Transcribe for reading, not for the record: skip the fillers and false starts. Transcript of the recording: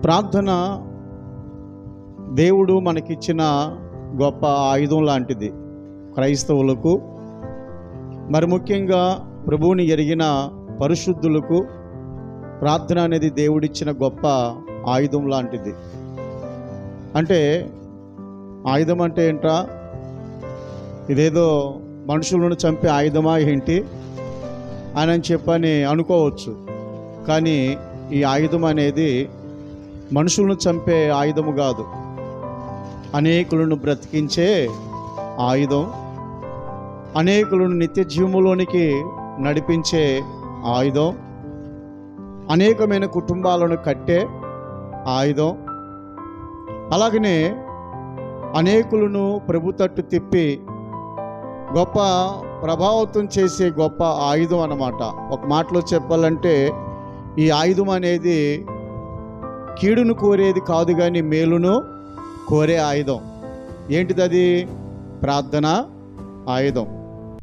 ప్రార్థన దేవుడు మనకిచ్చిన గొప్ప ఆయుధం లాంటిది. క్రైస్తవులకు, మరి ముఖ్యంగా ప్రభువుని ఎరిగిన పరిశుద్ధులకు ప్రార్థన అనేది దేవుడిచ్చిన గొప్ప ఆయుధం లాంటిది. అంటే ఆయుధం అంటే ఏంట్రా, ఇదేదో మనుషులను చంపే ఆయుధమా ఏంటి అని చెప్పని అనుకోవచ్చు. కానీ ఈ ఆయుధం అనేది మనుషులను చంపే ఆయుధము కాదు, అనేకులను బ్రతికించే ఆయుధం, అనేకులను నిత్య జీవములోనికి నడిపించే ఆయుధం, అనేకమైన కుటుంబాలను కట్టే ఆయుధం, అలాగనే అనేకులను ప్రభు తట్టు తిప్పి గొప్ప ప్రభావితం చేసే గొప్ప ఆయుధం అన్నమాట. ఒక మాటలో చెప్పాలంటే ఈ ఆయుధం అనేది కీడును కోరేది కాదు, కానీ మేలును కోరే ఆయుధం. ఏంటిది అది? ప్రార్థన ఆయుధం.